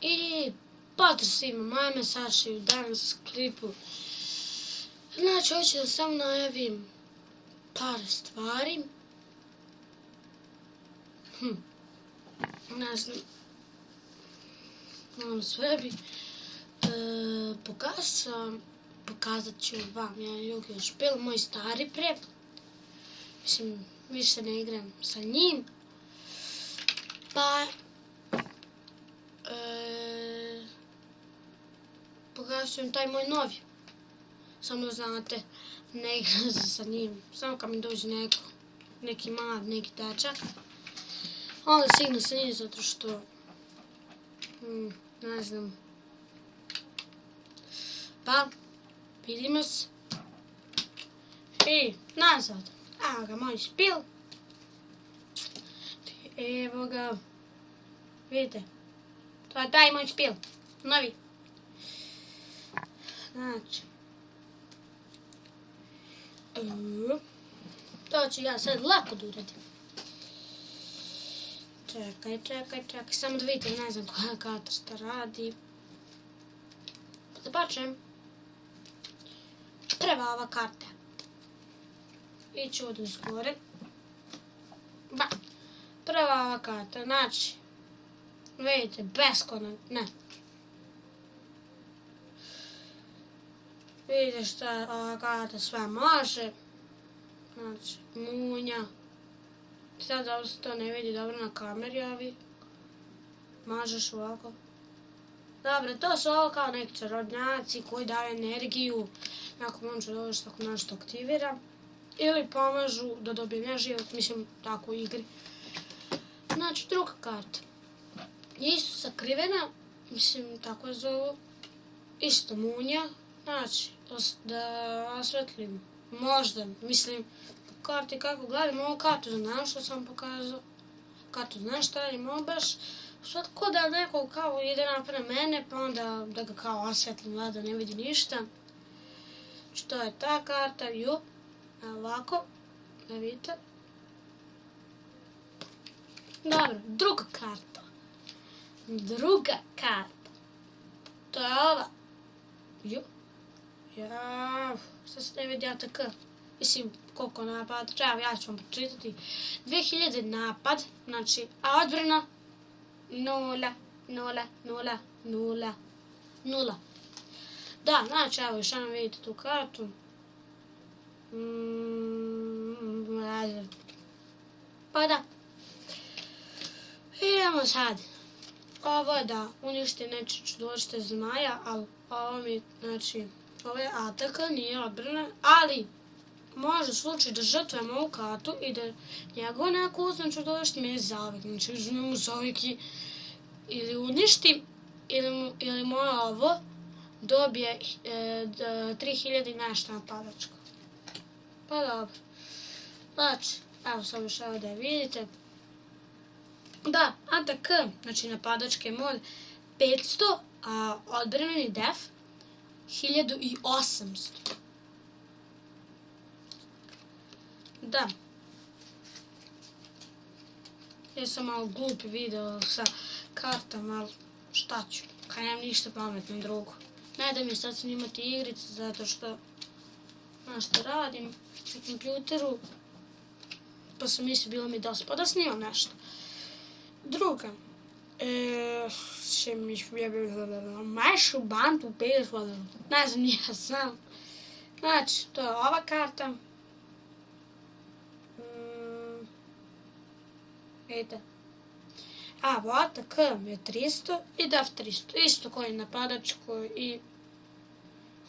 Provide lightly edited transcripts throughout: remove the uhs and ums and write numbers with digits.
I pozdrav svima, moje ime Saša i u danas klipu. Znači, hoću da samo najavim par stvari. Ne znam. Sve bi. Pokazat ću vam jedan Yu-Gi-Oh špil, moj stari pre. Mislim, više ne igram sa njim. Pa pokazujem taj moj novi. Samo znate, ne igram sa njim. Samo kad mi dođe neki mlad, neki dečak, onda se igram sa njim zato što ne znam. Pa, vidimo se. I nazad. Evo ga, moj špil. Evo ga. Vidite. To je taj moj špil. Novi. Znači. To ću ja sad lako da uradim. Čekaj. Samo da vidite, ne znam koja karta šta radi. Da počnem. Prva ova karta. Iću od uzgore. Prva ova karta, znači. Vidite, beskonačno, ne. Vidite šta ova karta sve može. Znači, munja. Sad da se to ne vidi dobro na kameri, ali možeš ovako. Dobro, to su ovo kao neki čarobnjaci koji daju energiju. Ako može dobro što ako nešto aktivira. Ili pomažu da dobijem ja život, mislim, tako u igri. Znači, druga karta. Isto sakrivena, mislim, tako je zovu. Isto munja. Znači, da osvetlim. Možda, mislim, po karti kako gledam ovu kartu, znam što sam pokazao. Kartu znam šta radim, ovo baš sad ko da neko kao ide napred na mene, pa onda da ga kao osvetlim, da ne vidi ništa. Što je ta karta, ovako, da vidite. Dobro, druga karta. To je ova. Sad se ne vidi ATK. Mislim, koliko napad treba, ja ću vam počitati. 2000 napad, znači, a odbrana 0. Da, znači, evo, još jednom vidite tu kartu. Pa da. Idemo sad. Ovo je da uništi neče čudovište zmaja, ali ovo mi, znači, ovo je ATK, nije odbrana, ali može slučaj da žrtvujem ovu kartu i da njegov neko uzmem čudovište mi je zavik. Znači, uzmem mu zavik i ili uništim, ili moje ovo dobije 3000 i nešto napadačko. Pa dobro. Znači, evo sam još evo da vidite. Da, ATK, znači napadačke mod 500, a odbraneni def 1800. Da. Ja sam malo glupi video sa kartama, ali šta ću, kad nemam ništa pametno drugo. Ne da mi sad snimati igrice, zato što nešto radim na kompjuteru, pa sam mislio bilo mi dosta, da snimam nešto. Druga, mašu bantu bezvoda, ne znam, ja sam. Znači, to je ova karta. Vidite. A, ATK je 300 i DEF 300. Isto koji napadačko i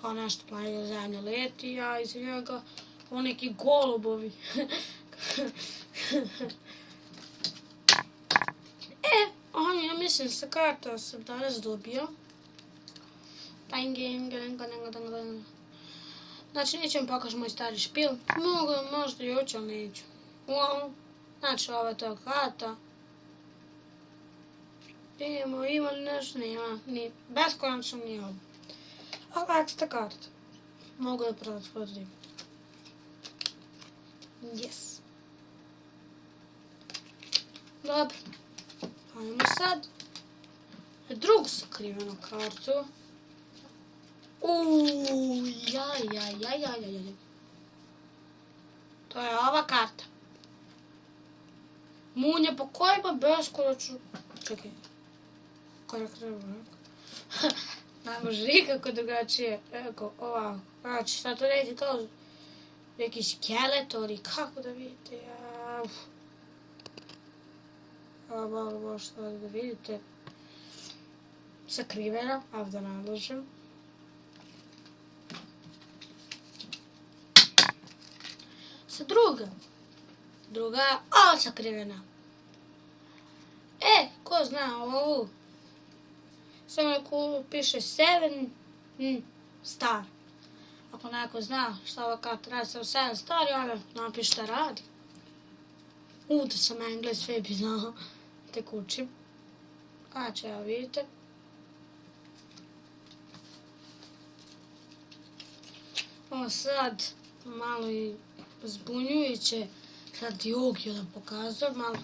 kao nešto planeta zemlje leti, a iza njega kao neki golubovi. Ja mislim sa karta sam danas dobio. Znači, neću vam pokažem moj stari špil. Mogu možda i ući, ali neću. Znači, ova je to karta. Ima li nešto? Nema. Beskonačno nije ovo. Ova ekstra karta. Mogu da protvorim. Yes. Dobro. Ajmo sad. Drugu drugu sakrivenu kartu. Jaj. To je ova karta. Munja, po kojima beskonačno... Čekaj. Ne može nikako drugačije. Eko, ovako. Znači, sad to neki kao neki skeletori. Kako da vidite? Malo možete da vidite. Sakrivena, a da naložim. Sa druga je ova sakrivena. Ko zna ovu? Samo neko piše 7 star. Ako neko zna šta ova karta radi sa 7 star, onda napiše šta radi. Da sam Engles, sve bi znao. Tek učim. Znači, evo vidite. Ovo sad malo i zbunjujuće. Sad Jogio da pokazujem, ali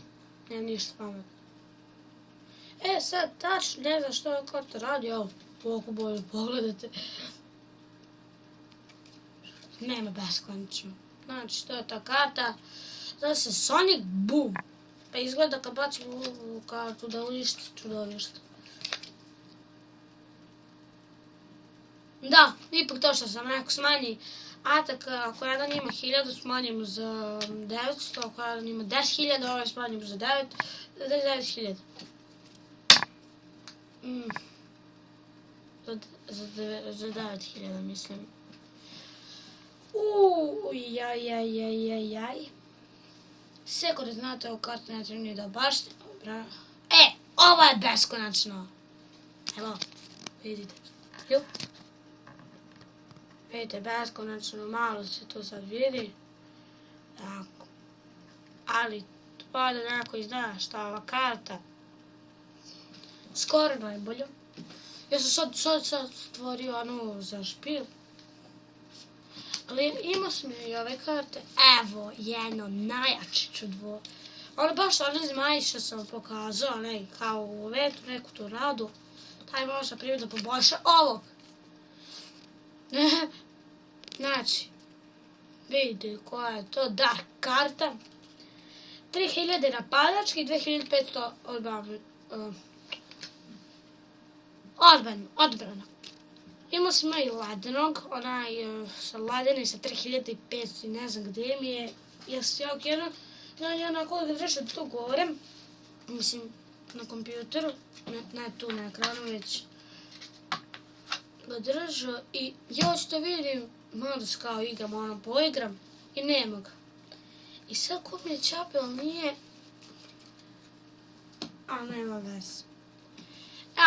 nema ništa pametno. Sad tačno ne znam što ova karta radi, evo, poku bolje pogledajte. Nema beskonačno. Znači, to je ta karta. Zove se Sonic Boom. Pa izgleda kad bacim ovu kartu da uništi čudovište. Da, ipak to što sam rekao, smanji atak, ako jedan ima 1000, smanjimo za 900, ako jedan ima 10.000, ovaj smanjimo za 9.000. Za 9.000 mislim. Jaj. Sigurno znate ovu kartu, ne treba ni da bašte. Ovo je beskonačno. Evo, vidite. Vidite, beskonačno, malo se to sad vidi. Tako. Ali, ovdje neko zna šta ova karta. Skoro najbolja. Ja sam sad stvorio onu za špil. Ali imao sam i ove karte. Evo, jedno najjače čudvo. Ono baš one zmaji što sam pokazao, kao u vetu, neku tu radu. Taj može primjer da poboljša ovog. Znači, vidite koja je to dark karta. 3000 napadački i 2500 odbrana. Imao smo i ledenog, onaj sa ledeni sa 3500 i ne znam gdje mi je. Jesi ja okrenuo, znači onako da držao tu gore, mislim na kompjuteru, ne tu na ekranu već ga držao i ja ću vidim, malo se kao igram, poigram i nema ga. I sad kup mi je čape, ali nije, a nema veze.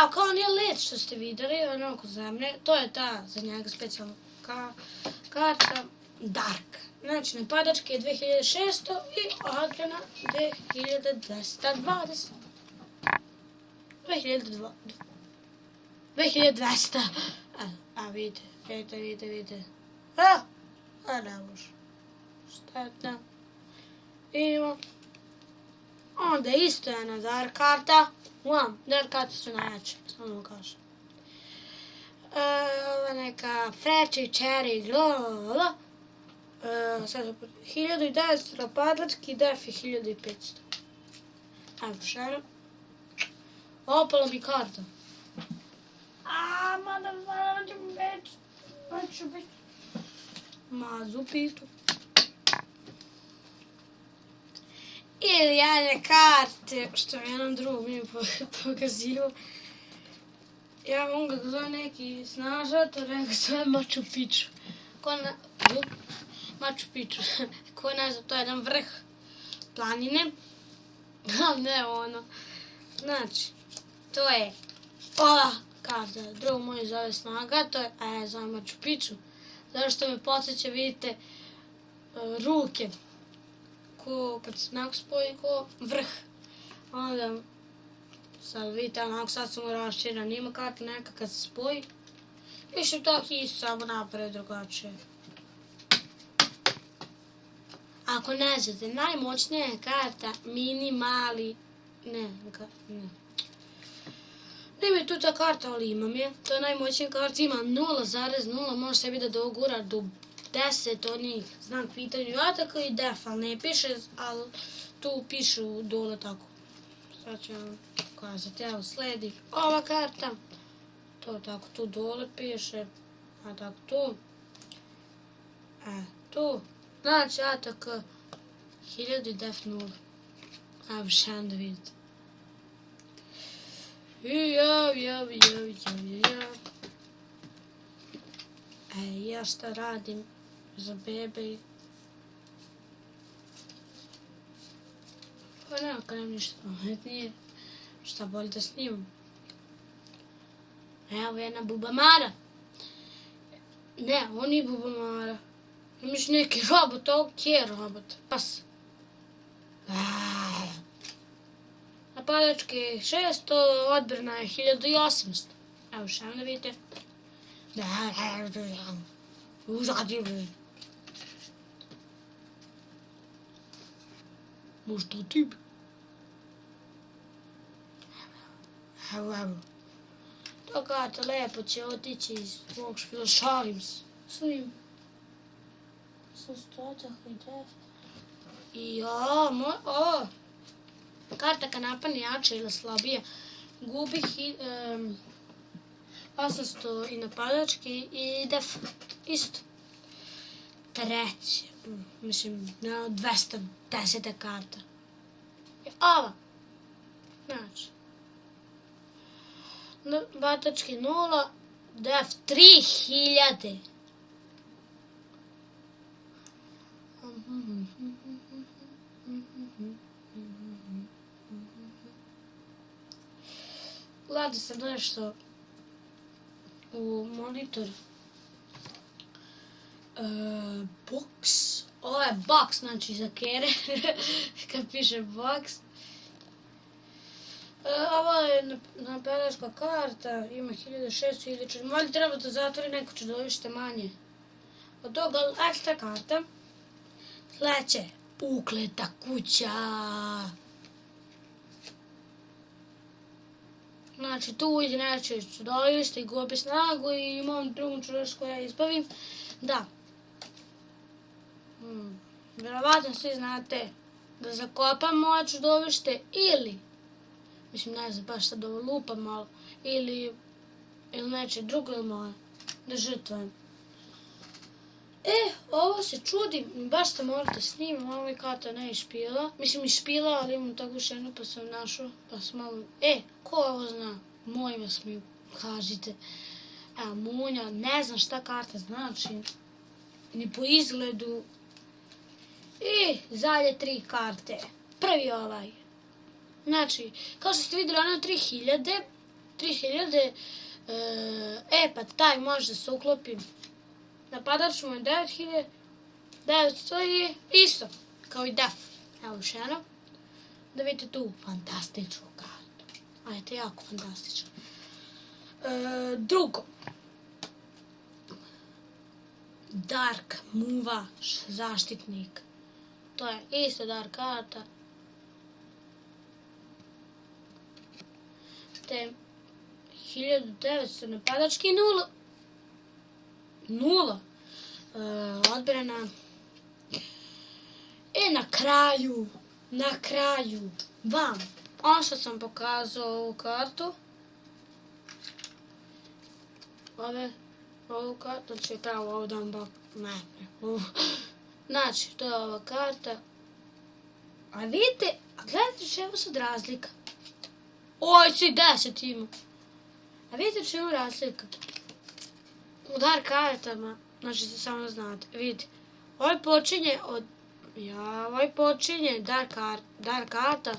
Evo, kao nije led što ste vidjeli, ono oko zemlje, to je ta za njega specijalna karta Dark. Znači, napadački je 2600 i odbrana 2220. 2200. Vidite. Ne može. Štetno. Vidimo. Onda isto je jedna Dark karta. Dark karte su najjače, samo vam kažem. Ova neka Freči, Cherry, glava. 1900 napadački, def je 1500. Evo šera. Opala mi karta. Maću biti. Mazu pitu. Ili jedne karte, što je jednom drugom mi pokazio. Ja mogu ga zove neki snažator, neko zove Machu Picchu. Machu Picchu. Ko ne zna, to je jedan vrh planine. Ali ne ono. Znači, to je ova karta. Drugo moje zove snaga, to je zove Machu Picchu. Zašto me podsjeća, vidite, ruke. Kad se onako spoji ko vrh. Onda, sad vidite, onako sad sam raširan. Ima karta neka kad se spoji. Više to isto, samo napred drugačije. Ako ne znate, najmoćnija je karta mini, mali, Nema tu ta karta, ali imam je. To je najmoćnija karta, ima 0,0, može sebi da dogura do 10 onih znak pitanju ataka i def, ali ne piše, ali tu pišu dole tako. Sad ću vam pokazati, evo sledi ova karta, to tako tu dole piše, a tako tu, tu, znači atak 1000 i def 0, evo šem da vidite. Ja šta radim za bebe? Pa nema kad nam ništa pametnije. Šta bolje da snimam? Evo jedna bubamara. Ne, on nije bubamara. Imaš neki robot, ok robot. Pas. Napadačke 600, odbrana je 1800. Evo šem da vidite. Možda ti bi. Evo. To karta lepo će otići iz mog špila, šalim se. Svim. Sam stotak i def. I karta kad napadne jače ili slabije, gubi 800 i napadački i def isto. Treće, mislim, 210 karta. I ova, znači, napadački 0, def 3000. Gleda sam nešto u monitor. Box. Ovo je box, znači za kere. Kad piše box. Ovo je napadačka karta. Ima 1600 ili možda treba da zatvori neko čudovište manje. Od toga ekstra karta. Sledeće. Ukleta kuća. Znači tu ide neće čudovište i gubi snagu i imam drugu čudovište koja izbavim. Da. Vjerovatno svi znate da zakopam moje čudovište ili, mislim ne znam baš sad ovo lupam malo, ili neće drugo ili moje, da žrtvujem. Ovo se čudim, baš sam morala da snimam, ovo karta ne išpila. Mislim išpila, ali imam tako šenu pa sam našao, pa sam malo, ko ovo zna? Mojima smiju, kažite. Evo, munja, ne znam šta karta znači, ni po izgledu. I zadnje 3 karte. Prvi ovaj. Znači, kao što ste vidjeli, ono je 3000, pa taj može da se uklopi. Napadač mu je 9900 i isto, kao i def. Evo još jedno. Da vidite tu fantastičnu kartu. Ajde, jako fantastično. Drugo. Dark Muva, zaštitnik. To je isto dark karta. Te 1900 napadački 0. Odbrana. Na kraju, vam. Ono što sam pokazao ovu kartu. Ovu kartu će pravo ovo dam bak. Znači, to je ova karta. A vidite, gledajte čemu sad razlika. Oj, si 10 ima. A vidite čemu razlika. U dark kartama, znači samo da znate, vidite. Ovaj počinje dark karta.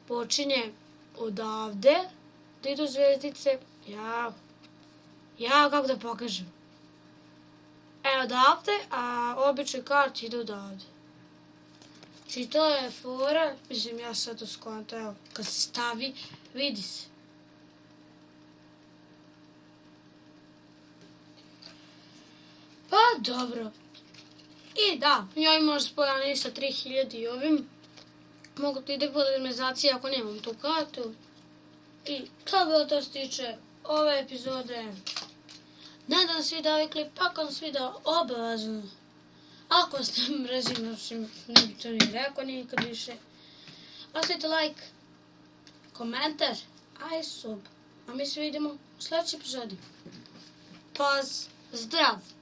Počinje odavde, da idu zvezdice. Ja kako da pokažem. Evo odavde, a običaj karti ide odavde. Znači to je fora, mislim ja sad to skonto, evo, kad se stavi, vidi se. Pa dobro. I da, ja im možda spojani sa 3000 i ovim. Mogu ti ide polarizacija ako nemam tu kartu. I to bilo to se tiče ove epizode. Nadam se da ovaj klip, ako vam svidao, obavezno. Ako ste mrzim, ne bi to ni rekao nikad više. Ostavite like, komentar, a i sub. A mi se vidimo u sljedećoj epizodi. Pozdrav!